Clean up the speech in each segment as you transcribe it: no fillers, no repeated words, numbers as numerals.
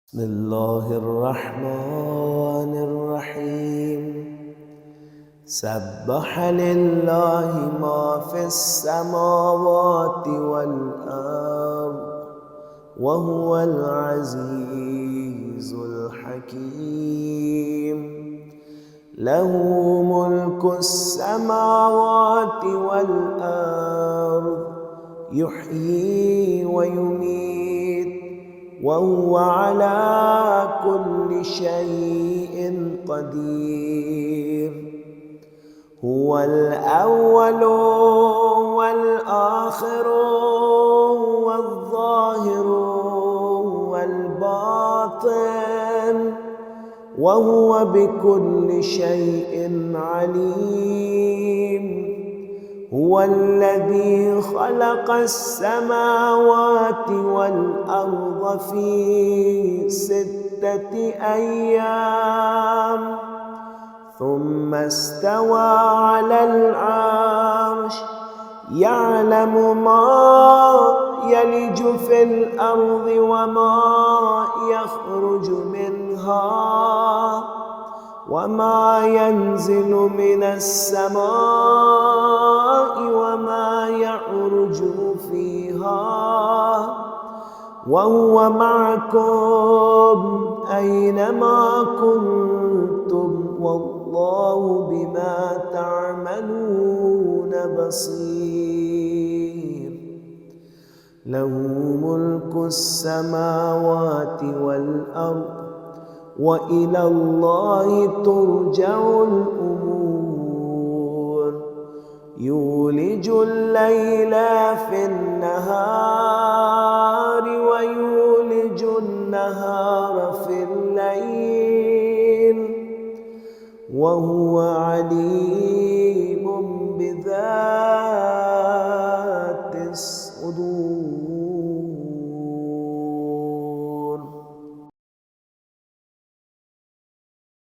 بسم الله الرحمن الرحيم. سبح لله ما في السماوات والأرض وهو العزيز الحكيم. له ملك السماوات والأرض يحيي ويميت وهو على كل شيء قدير. هو الأول والآخر والظاهر والباطن وهو بكل شيء عليم. هو الذي خلق السماوات والأرض في 6 أيام ثم استوى على العرش يعلم ما يلج في الأرض وما يخرج منها وما ينزل من السماء وما يعرج فيها وهو معكم أينما كنتم والله بما تعملون بصير. له ملك السماوات والأرض وإلى الله ترجع الأمور. يولج الليل في النهار ويولج النهار في الليل وهو عليم بذات الصدور.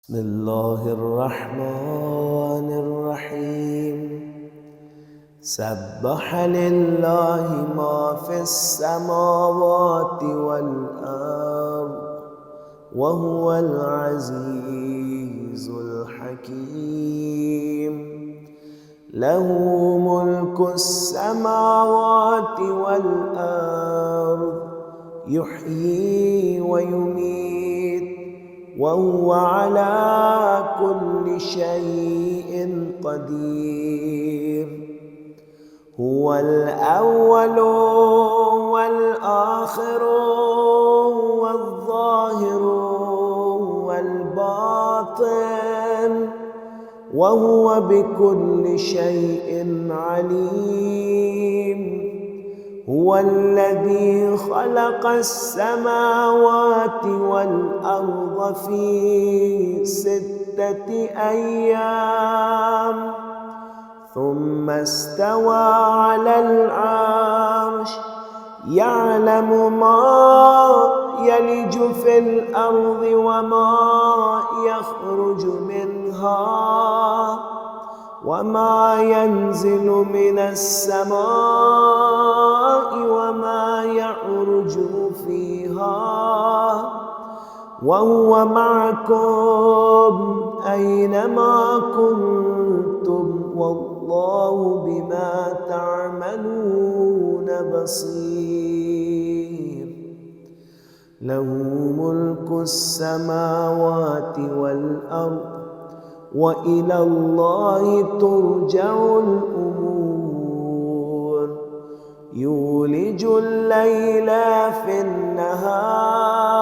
بسم الله الرحمن الرحيم. سبح لله ما في السماوات والأرض وهو العزيز الحكيم. له ملك السماوات والأرض يحيي ويميت وهو على كل شيء قدير. هو الأول والآخر والظاهر والباطن وهو بكل شيء عليم. هو الذي خلق السماوات والأرض في 6 أيام ثم استوى على العرش يعلم ما يلج في الأرض وما يخرج منها وما ينزل من السماء وما يعرج فيها وهو معكم أينما كنتم والله بما تعملون بصير. له ملك السماوات والأرض وإلى الله ترجع الأمور. يولج الليل في النهار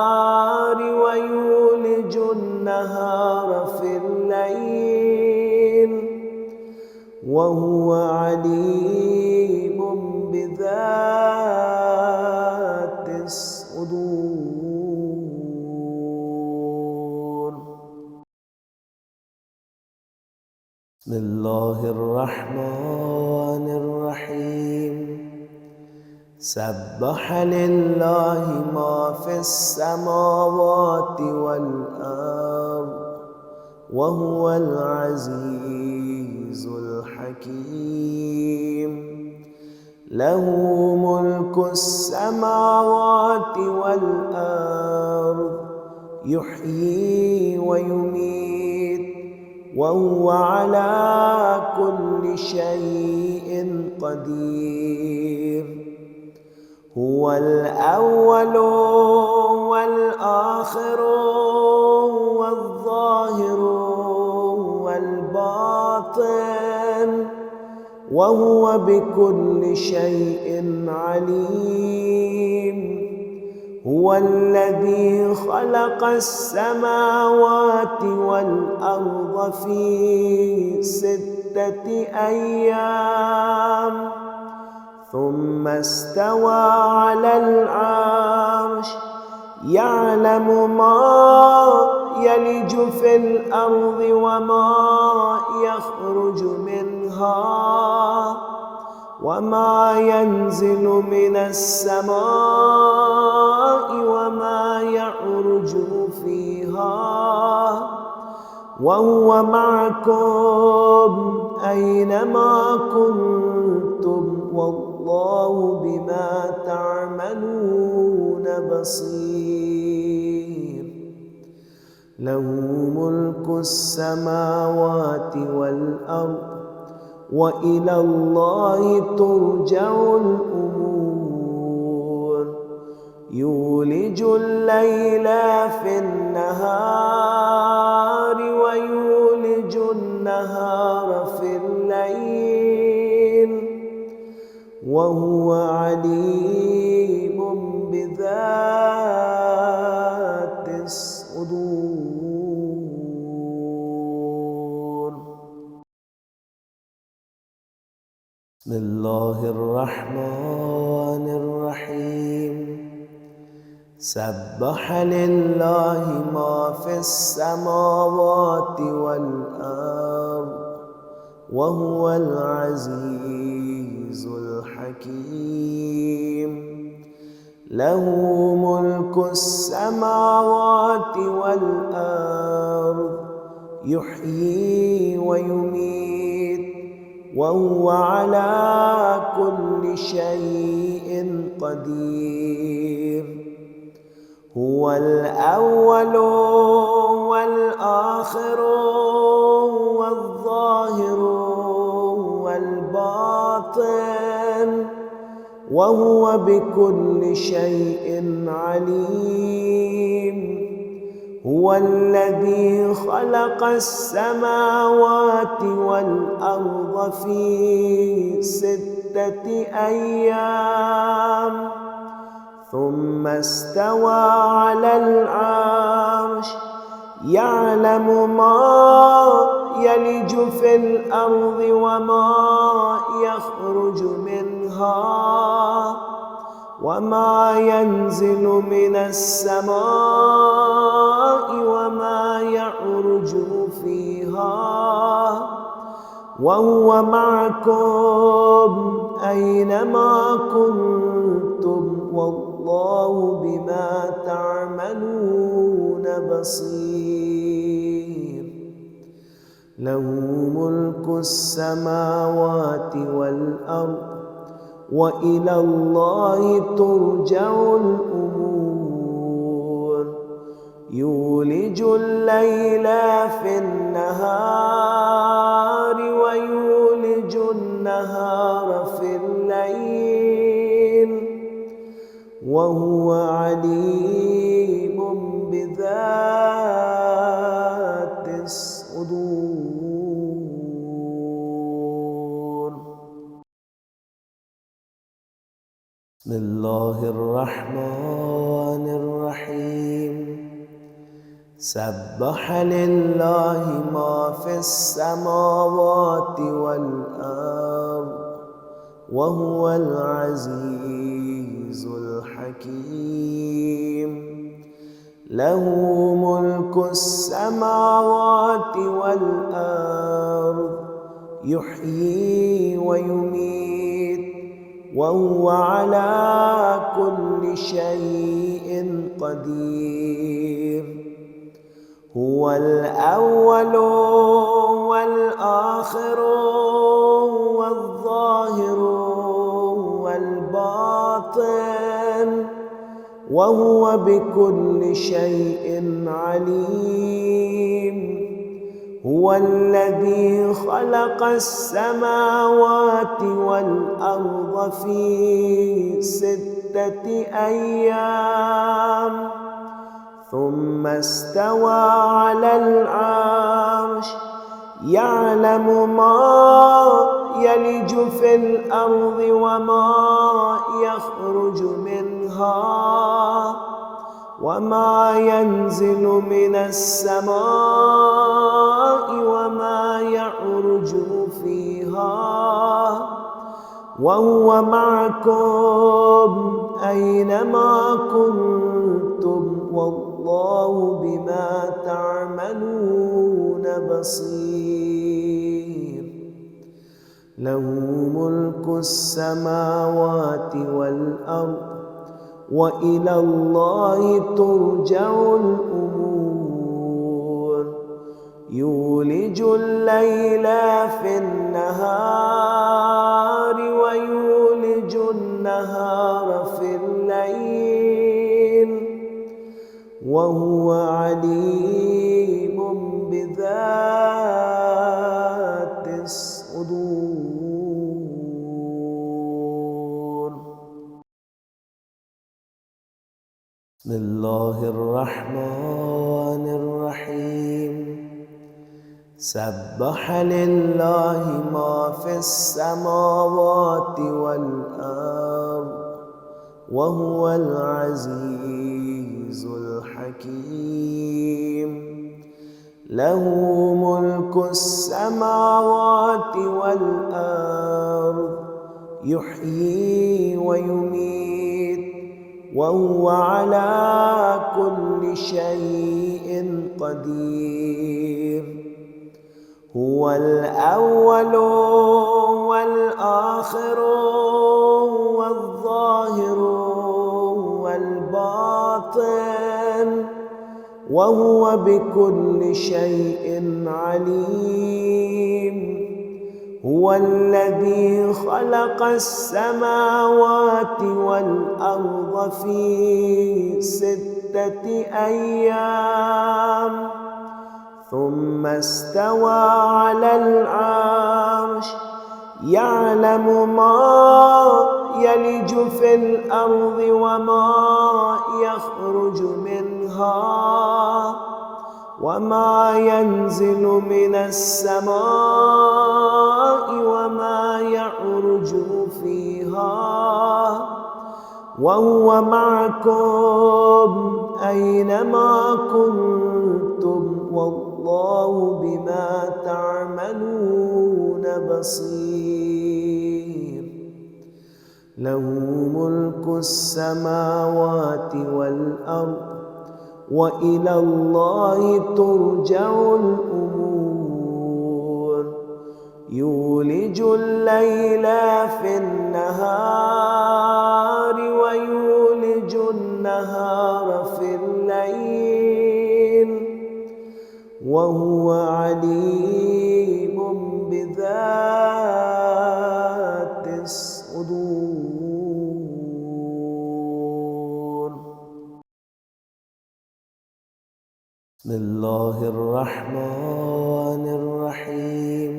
ويولج النهار في الليل وهو عليم بذات الصدور. بسم الله الرحمن الرحيم. سبح لله ما في السماوات والأرض وهو العزيز الحكيم. له ملك السماوات والأرض يحيي ويميت وهو على كل شيء قدير. هو الأول والآخر والظاهر والباطن وهو بكل شيء عليم. هو الذي خلق السماوات والأرض في 6 أيام ثم استوى على العرش يعلم ما يلج في الأرض وما يخرج منها وما ينزل من السماء وما يعرج فيها وهو معكم أينما كنتم والله بما تعملون بصير. له ملك السماوات والأرض وإلى الله ترجع الأمور. يولج الليل في النهار ويولج النهار في الليل وهو عليم بذات الصدور. بسم الله الرحمن الرحيم. سبح لله ما في السماوات والأرض وهو العزيز الحكيم. له ملك السماوات والأرض يحيي ويميت وهو على كل شيء قدير. هو الأول والآخر والظاهر والباطن وهو بكل شيء عليم. هو الذي خلق السماوات والأرض في 6 أيام ثم استوى على العرش يعلم ما يلج في الأرض وما يخرج منها وما ينزل من السماء وما يعرج فيها وهو معكم أينما كنتم والله بما تعملون بصير. له ملك السماوات والأرض وإلى الله ترجع الأمور. يولج الليل في النهار ويولج النهار في الليل وهو عليم بذات الصدور. بسم الله الرحمن الرحيم. سبح لله ما في السماوات والأرض وهو العزيز الحكيم. له ملك السماوات والأرض يحيي ويميت وهو على كل شيء قدير. هو الأول والآخر والظاهر والباطن وهو بكل شيء عليم. هو الذي خلق السماوات والأرض في 6 أيام ثم استوى على العرش يعلم ما يلج في الأرض وما يخرج منها وما ينزل من السماء وما يعرج فيها وهو معكم أينما كنتم والله بما تعملون بصير. له ملك السماوات والأرض وإلى الله ترجع الأمور. يولج الليل في النهار ويولج النهار في الليل وهو عليم بذات الصدور. بسم الله الرحمن الرحيم. سبح لله ما في السماوات والأرض وهو العزيز الحكيم. له ملك السماوات والأرض يحيي ويميت وهو على كل شيء قدير. هو الأول والآخر والظاهر والباطن وهو بكل شيء عليم. هو الذي خلق السماوات والأرض في 6 أيام ثم استوى على العرش يعلم ما يلج في الأرض وما يخرج منها وما ينزل من السماء وما يعرج فيها وهو معكم أينما كنتم والله بما تعملون بصير. له ملك السماوات والأرض وإلى الله ترجع الأمور. يولج الليل في النهار ويولج النهار في الليل وهو عليم بذات الصدور. بسم الله الرحمن الرحيم.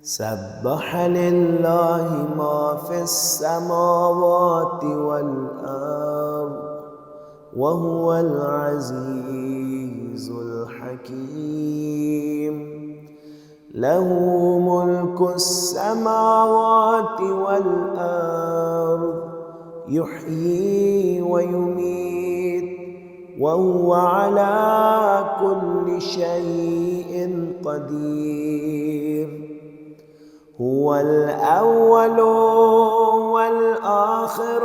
سبح لله ما في السماوات والأرض وهو العزيز الحكيم. له ملك السماوات والأرض يحيي ويميت وهو على كل شيء قدير. هو الأول والآخر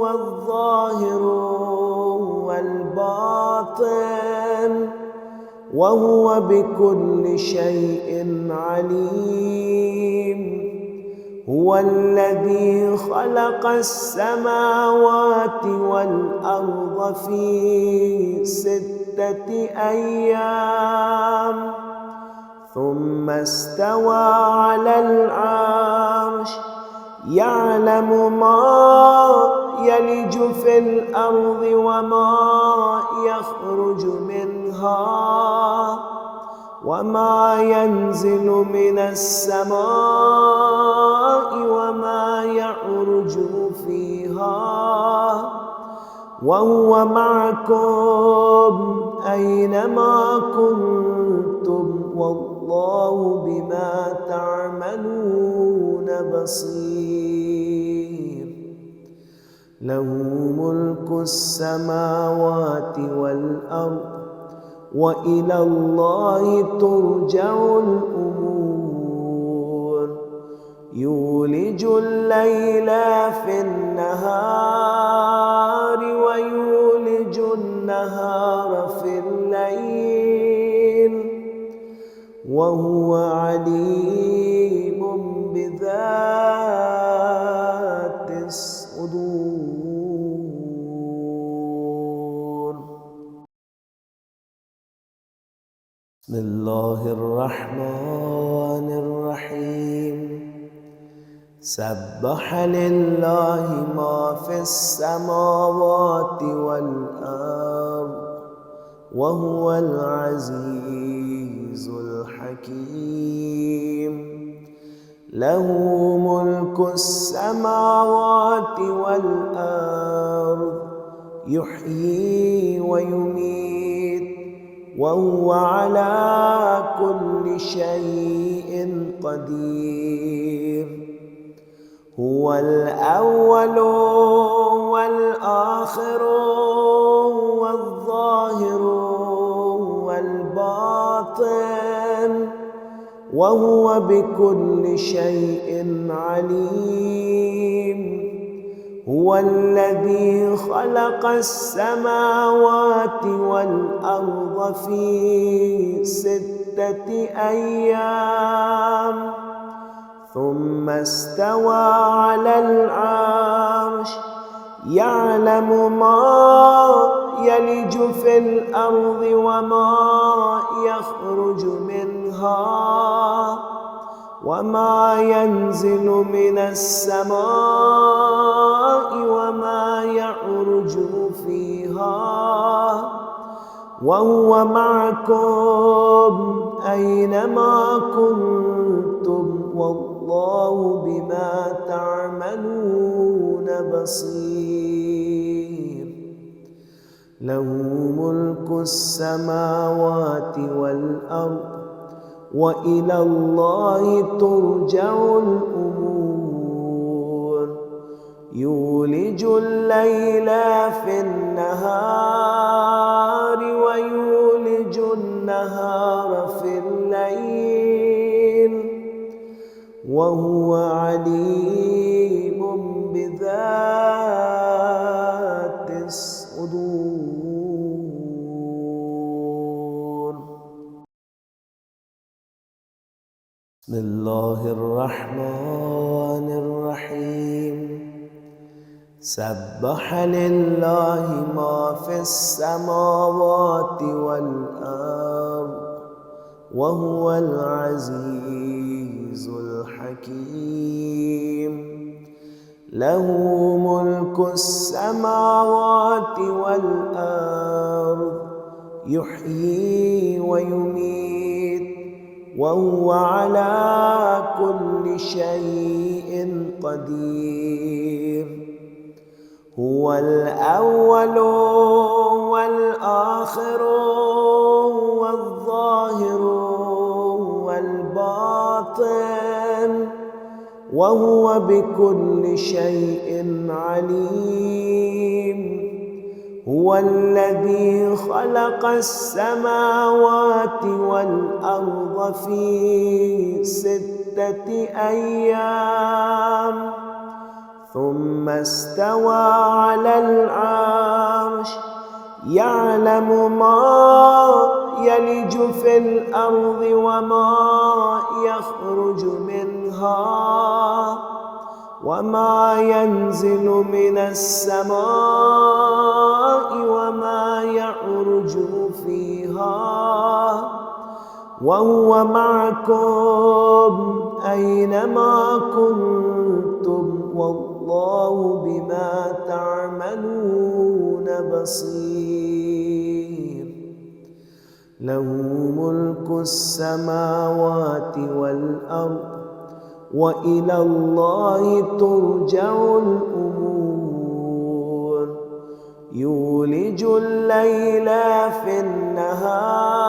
والظاهر والباطن وهو بكل شيء عليم. هو الذي خلق السماوات والأرض في 6 أيام ثم استوى على العرش يعلم ما يلج في الأرض وما يخرج منها وما ينزل من السماء وما يعرج فيها وهو معكم أينما كنتم والله بما تعملون بصير. له ملك السماوات والأرض وإلى الله ترجع الأمور. يولج الليل في النهار ويولج النهار في الليل وهو عليم بذات الصدور. بسم الله الرحمن الرحيم. سبح لله ما في السماوات والأرض وهو العزيز الحكيم. له ملك السماوات والأرض يحيي ويميت وهو على كل شيء قدير. هو الأول والآخر والظاهر والباطن وهو بكل شيء عليم. هو الذي خلق السماوات والأرض في 6 أيام ثم استوى على العرش يعلم ما يلج في الأرض وما يخرج منها وما ينزل من السماء وما يعرج فيها وهو معكم أينما كنتم والله بما تعملون بصير. له ملك السماوات والأرض وإلى الله ترجع الأمور. يولج الليل في النهار ويولج النهار في الليل وهو عليم بذات الصدور. بسم الله الرحمن الرحيم. سبح لله ما في السماوات والأرض وهو العزيز الحكيم. له ملك السماوات والأرض يحيي ويميت وهو على كل شيء قدير. هو الأول والآخر والظاهر والباطن وهو بكل شيء عليم. هو الذي خلق السماوات والأرض في 6 أيام ثم استوى على العرش يعلم ما يلج في الأرض وما يخرج منها وما ينزل من السماء وما يعرج فيها وهو معكم أينما كنتم والله والله بما تعملون بصير. له ملك السماوات والأرض وإلى الله ترجع الأمور. يولج الليل في النهار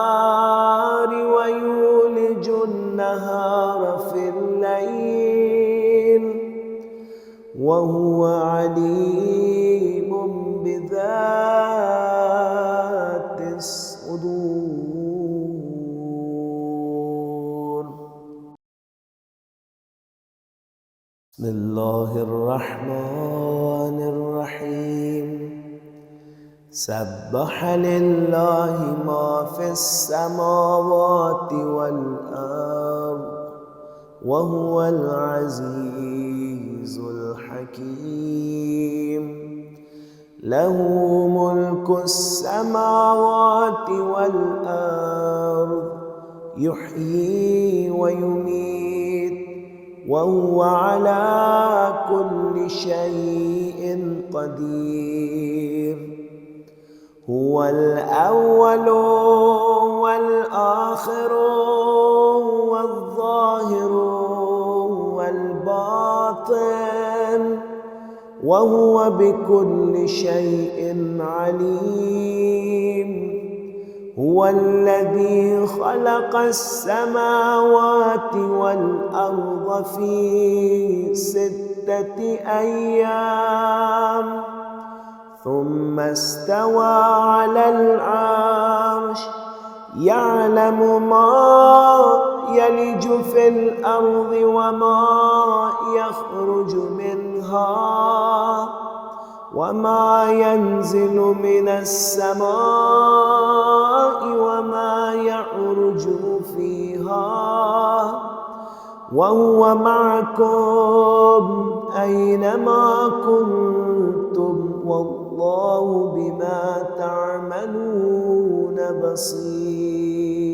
ويولج النهار في الليل وهو عليم بذات الصدور. بسم الله الرحمن الرحيم. سبح لله ما في السماوات والأرض وهو العزيز الحكيم. له ملك السماوات والأرض يحيي ويميت وهو على كل شيء قدير. هو الأول والآخر والظاهر والباطن وهو بكل شيء عليم. هو الذي خلق السماوات والأرض في 6 أيام ثم استوى على العرش يعلم ما يلج في الأرض وما يخرج منها وما ينزل من السماء وما يعرج فيها وهو معكم أينما كنتم والله بما تعملون بصير.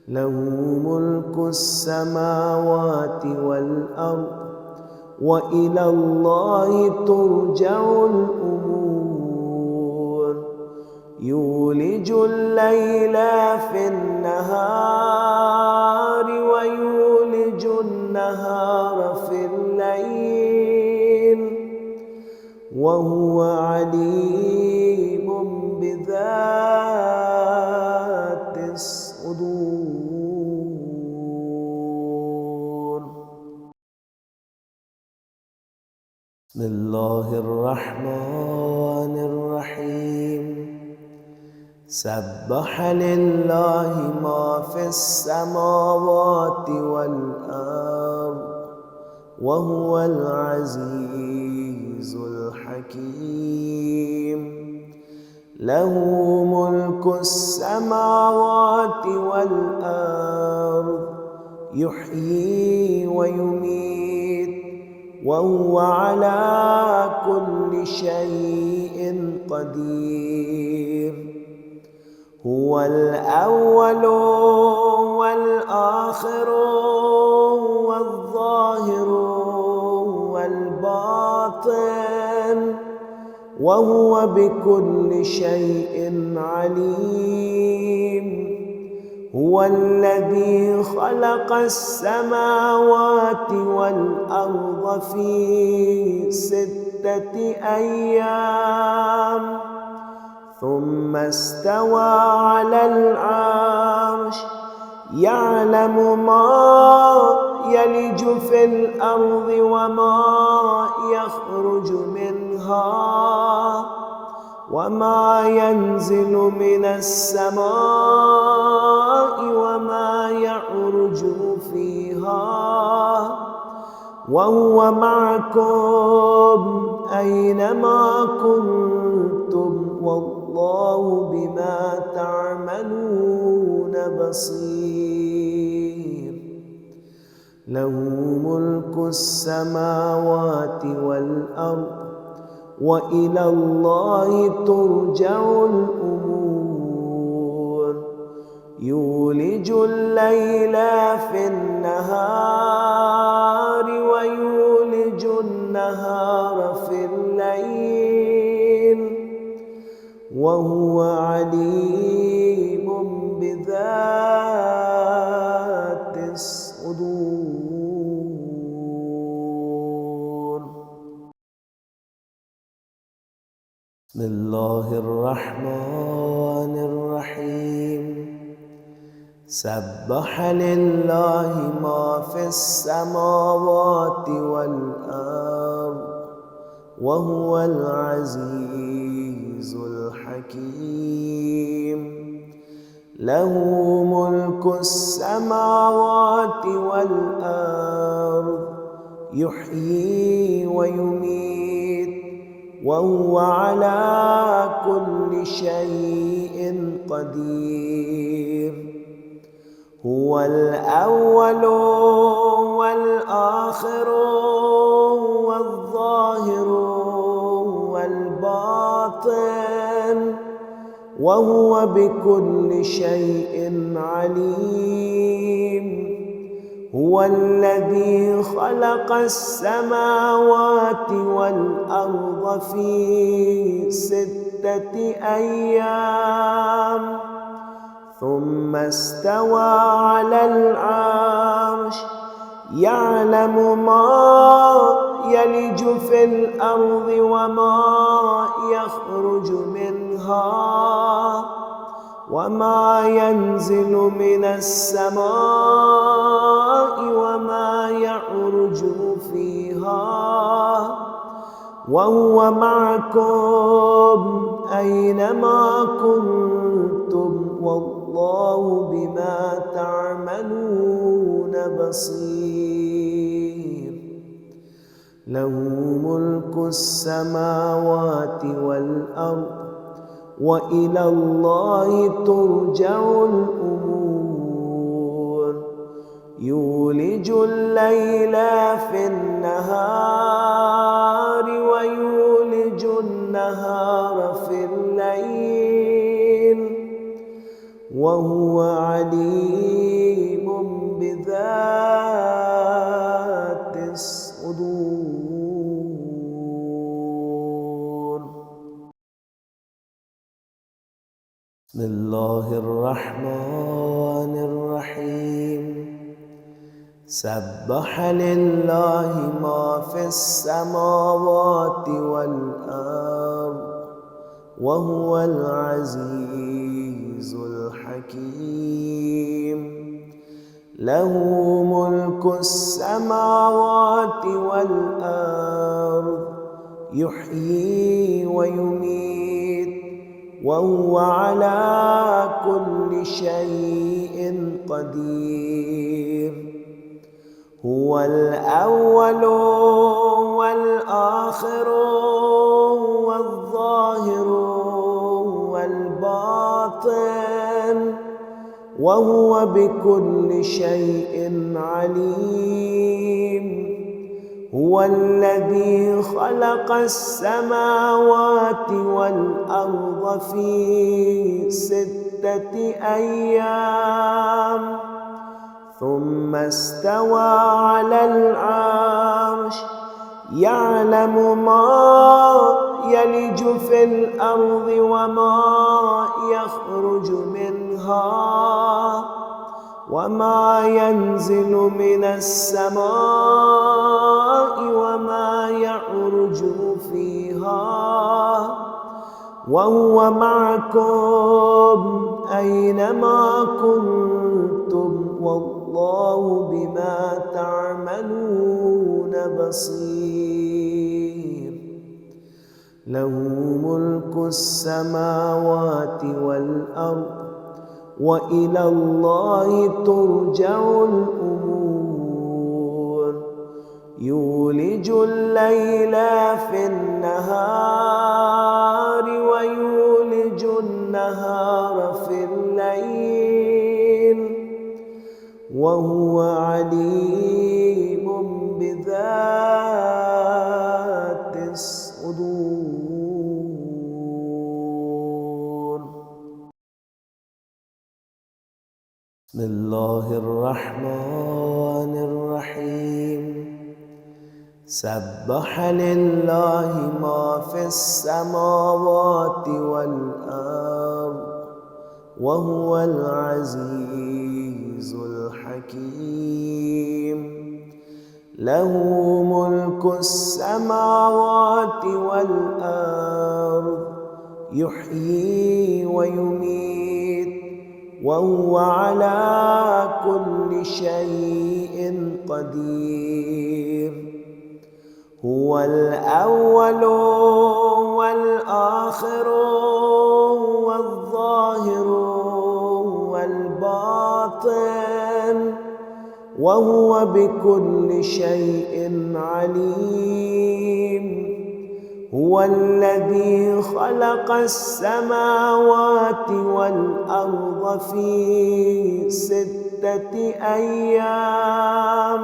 له ملك السماوات والأرض وإلى الله ترجع الأمور. يولج الليل في النهار ويولج النهار في الليل وهو عليم بذات الصدور. بسم الله الرحمن الرحيم. سبح لله ما في السماوات والأرض وهو العزيز الحكيم. له ملك السماوات والأرض يحيي ويميت وهو على كل شيء قدير. هو الأول والآخر والظاهر والباطن وهو بكل شيء عليم. هو الذي خلق السماوات والأرض في 6 أيام ثم استوى على العرش يعلم ما يلج في الأرض وما يخرج منها وما ينزل من السماء وما يعرج فيها وهو معكم أينما كنتم والله بما تعملون بصير. له ملك السماوات والأرض وإلى الله ترجع الأمور. يولج الليل في النهار ويولج النهار في الليل وهو عليم بذات الصدور. بسم الله الرحمن الرحيم. سبح لله ما في السماوات والأرض وهو العزيز الحكيم. له ملك السماوات والأرض يحيي ويميت وهو على كل شيء قدير. هو الأول والآخر والظاهر والباطن وهو بكل شيء عليم. هو الذي خلق السماوات والأرض في 6 أيام ثم استوى على العرش يعلم ما يلج في الأرض وما يخرج منها وما ينزل من السماء وما يعرج فيها وهو معكم أينما كنتم والله بما تعملون بصير. له ملك السماوات والأرض وإلى الله ترجع الأمور. يولج الليل في النهار ويولج النهار في الليل وهو عليم بذات الصدور. بسم الله الرحمن الرحيم. سبح لله ما في السماوات والأرض وهو العزيز الحكيم. له ملك السماوات والأرض يحيي ويميت وهو على كل شيء قدير. هو الأول والآخر والظاهر والباطن وهو بكل شيء عليم. هو الذي خلق السماوات والأرض في 6 أيام ثم استوى على العرش يعلم ما يلج في الأرض وما يخرج منها وما ينزل من السماء وما يعرج فيها وهو معكم أينما كنتم والله بما تعملون بصير. له ملك السماوات والأرض وإلى الله ترجع الأمور. يولج الليل في النهار ويولج النهار في الليل وهو عليم بذات الصدور. بسم الله الرحمن الرحيم. سبح لله ما في السماوات والأرض وهو العزيز الحكيم. له ملك السماوات والأرض يحيي ويميت وهو على كل شيء قدير. هو الأول والآخر والظاهر والباطن وهو بكل شيء عليم. هو الذي خلق السماوات والأرض في 6 أيام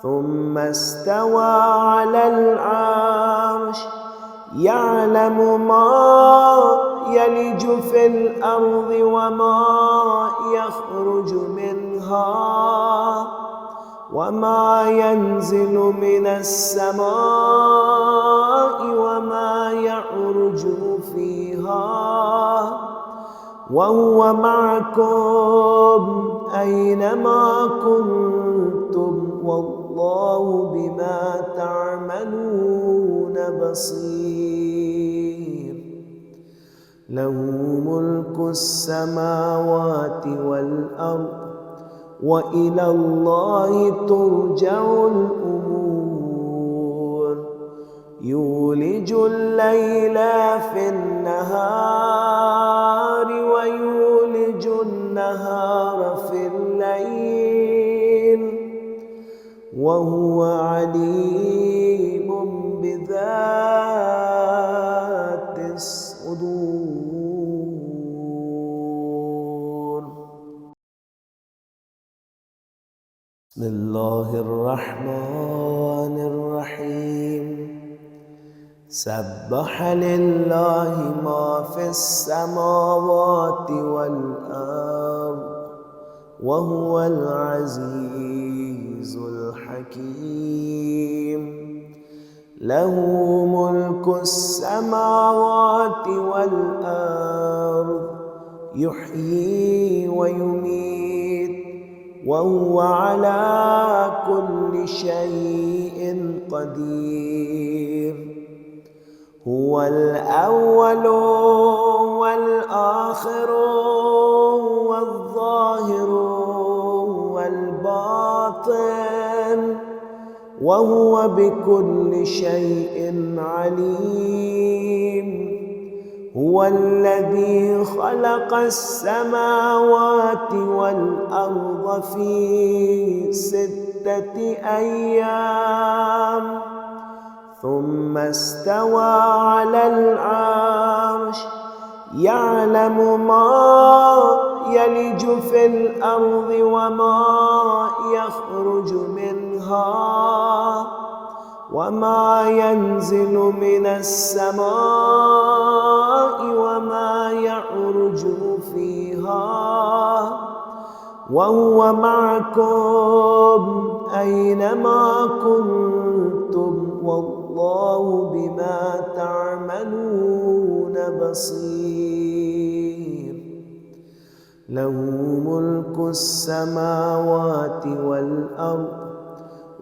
ثم استوى على العرش يعلم ما يلج في الأرض وما يخرج منها وما ينزل من السماء وما يعرج فيها وهو معكم أينما كنتم والله بما تعملون بصير. له ملك السماوات والأرض وإلى الله ترجع الأمور. يولج الليل في النهار ويولج النهار في الليل وهو عليم بذات الصدور. بسم الله الرحمن الرحيم. سبح لله ما في السماوات والأرض وهو العزيز الحكيم. له ملك السماوات والأرض يحيي ويميت وهو على كل شيء قدير. هو الأول والآخر والظاهر والباطن وهو بكل شيء عليم. هو الذي خلق السماوات والأرض في 6 أيام ثم استوى على العرش يعلم ما يلج في الأرض وما يخرج منها وما ينزل من السماء وما يعرج فيها وهو معكم أينما كنتم والله بما تعملون بصير. له ملك السماوات والأرض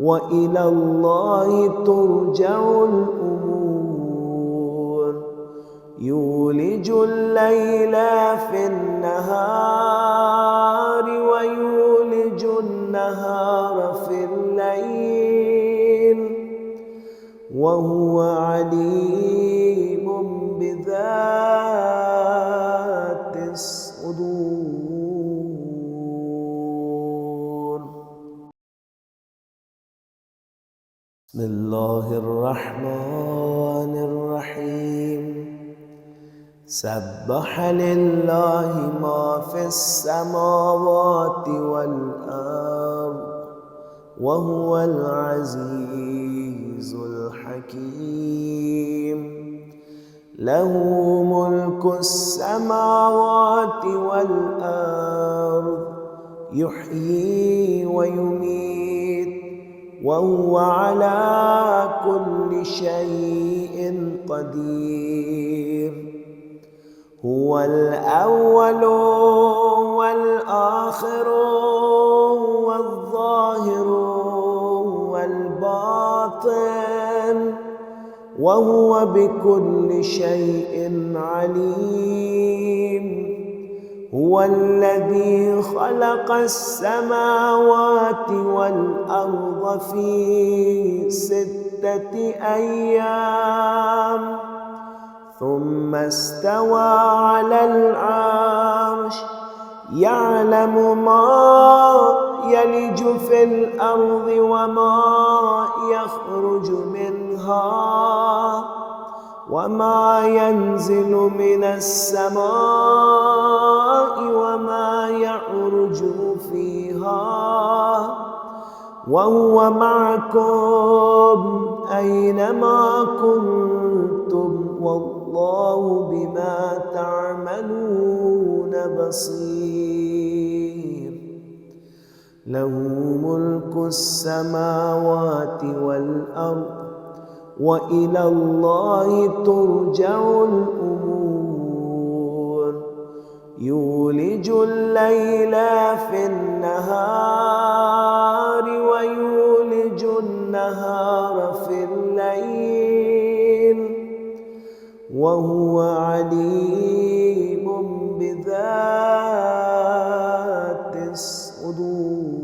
وإلى الله ترجع الأمور. يولج الليل في النهار ويولج النهار في الليل وهو عليم بذات الصدور. بسم الله الرحمن الرحيم. سبح لله ما في السماوات والأرض وهو العزيز الحكيم. له ملك السماوات والأرض يحيي ويميت وهو على كل شيء قدير. هو الأول والآخر والظاهر والباطن، وهو بكل شيء عليم. هو الذي خلق السماوات والأرض في 6 أيام ثم استوى على العرش، يعلم ما يلج في الأرض وما يخرج منها وما ينزل من السماء وما يعرج فيها، وهو معكم أينما كنتم، والله بما تعملون بصير. له ملك السماوات والأرض وإلى الله ترجع الأمور. يولج الليل في النهار ويولج النهار في الليل، وهو عليم بذات الصدور.